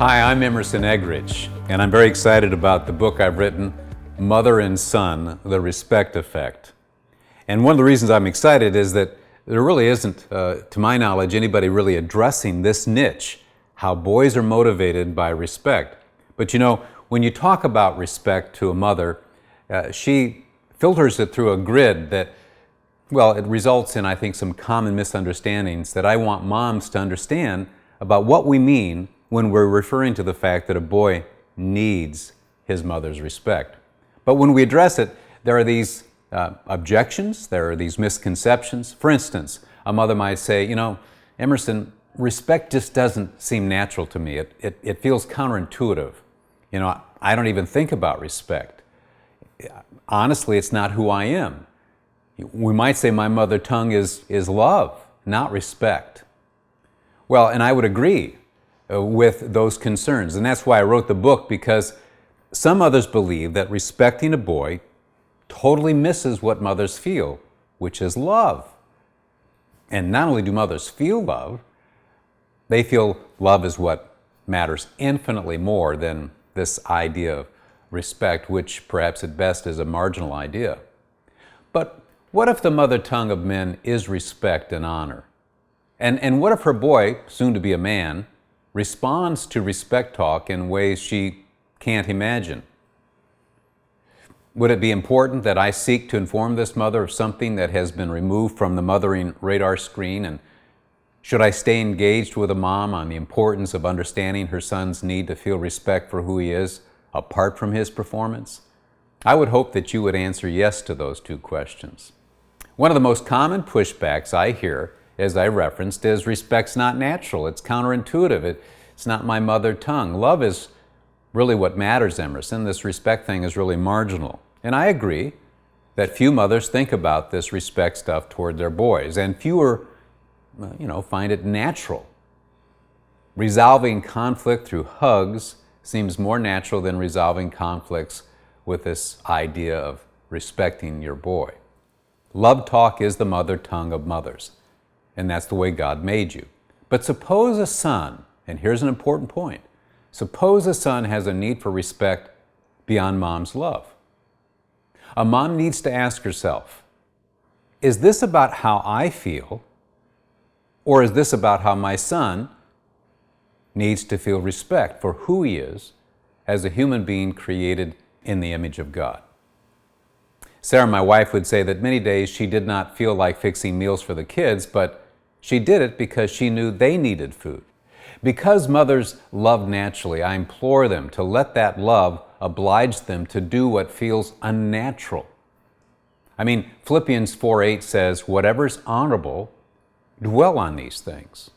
Hi, I'm Emerson Eggerichs, and I'm very excited about the book I've written, Mother and Son, The Respect Effect. And one of the reasons I'm excited is that there really isn't, to my knowledge, anybody really addressing this niche, how boys are motivated by respect. But you know, when you talk about respect to a mother, she filters it through a grid that, well, it results in, I think, some common misunderstandings that I want moms to understand about what we mean when we're referring to the fact that a boy needs his mother's respect. But when we address it, there are these objections, there are these misconceptions. For instance, a mother might say, you know, Emerson, respect just doesn't seem natural to me. It feels counterintuitive. You know, I don't even think about respect. Honestly, it's not who I am. We might say my mother tongue is love, not respect. Well, and I would agree with those concerns. And that's why I wrote the book, because some mothers believe that respecting a boy totally misses what mothers feel, which is love. And not only do mothers feel love, they feel love is what matters infinitely more than this idea of respect, which perhaps at best is a marginal idea. But what if the mother tongue of men is respect and honor? And what if her boy, soon to be a man, responds to respect talk in ways she can't imagine? Would it be important that I seek to inform this mother of something that has been removed from the mothering radar screen? And should I stay engaged with a mom on the importance of understanding her son's need to feel respect for who he is, apart from his performance? I would hope that you would answer yes to those two questions. One of the most common pushbacks I hear, as I referenced, is respect's not natural, it's counterintuitive, it's not my mother tongue. Love is really what matters, Emerson. This respect thing is really marginal. And I agree that few mothers think about this respect stuff toward their boys, and fewer, find it natural. Resolving conflict through hugs seems more natural than resolving conflicts with this idea of respecting your boy. Love talk is the mother tongue of mothers, and that's the way God made you. But suppose a son, and here's an important point, suppose a son has a need for respect beyond mom's love. A mom needs to ask herself, is this about how I feel, or is this about how my son needs to feel respect for who he is as a human being created in the image of God? Sarah, my wife, would say that many days she did not feel like fixing meals for the kids, but she did it because she knew they needed food. Because mothers love naturally, I implore them to let that love oblige them to do what feels unnatural. I mean, Philippians 4:8 says, whatever's honorable, dwell on these things.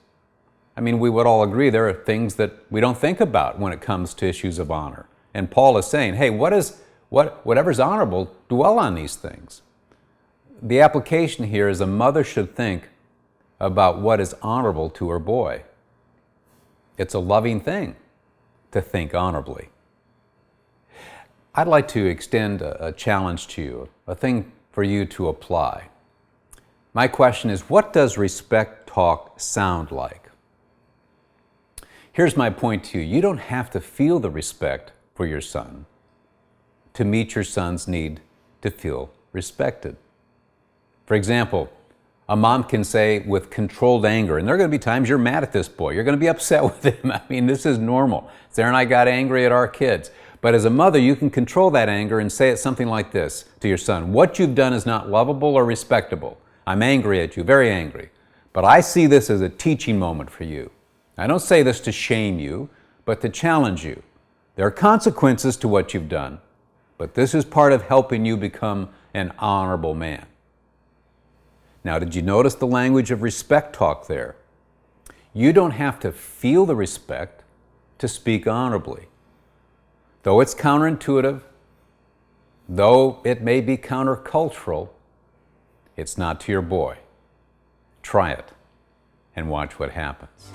I mean, we would all agree there are things that we don't think about when it comes to issues of honor. And Paul is saying, hey, whatever's honorable, dwell on these things. The application here is a mother should think about what is honorable to her boy. It's a loving thing to think honorably. I'd like to extend a challenge to you, a thing for you to apply. My question is, what does respect talk sound like? Here's my point to you. You don't have to feel the respect for your son to meet your son's need to feel respected. For example, a mom can say with controlled anger, and there are going to be times you're mad at this boy, you're going to be upset with him. I mean, this is normal. Sarah and I got angry at our kids. But as a mother, you can control that anger and say it something like this to your son. What you've done is not lovable or respectable. I'm angry at you, very angry. But I see this as a teaching moment for you. I don't say this to shame you, but to challenge you. There are consequences to what you've done, but this is part of helping you become an honorable man. Now, did you notice the language of respect talk there? You don't have to feel the respect to speak honorably. Though it's counterintuitive, though it may be countercultural, it's not to your boy. Try it and watch what happens.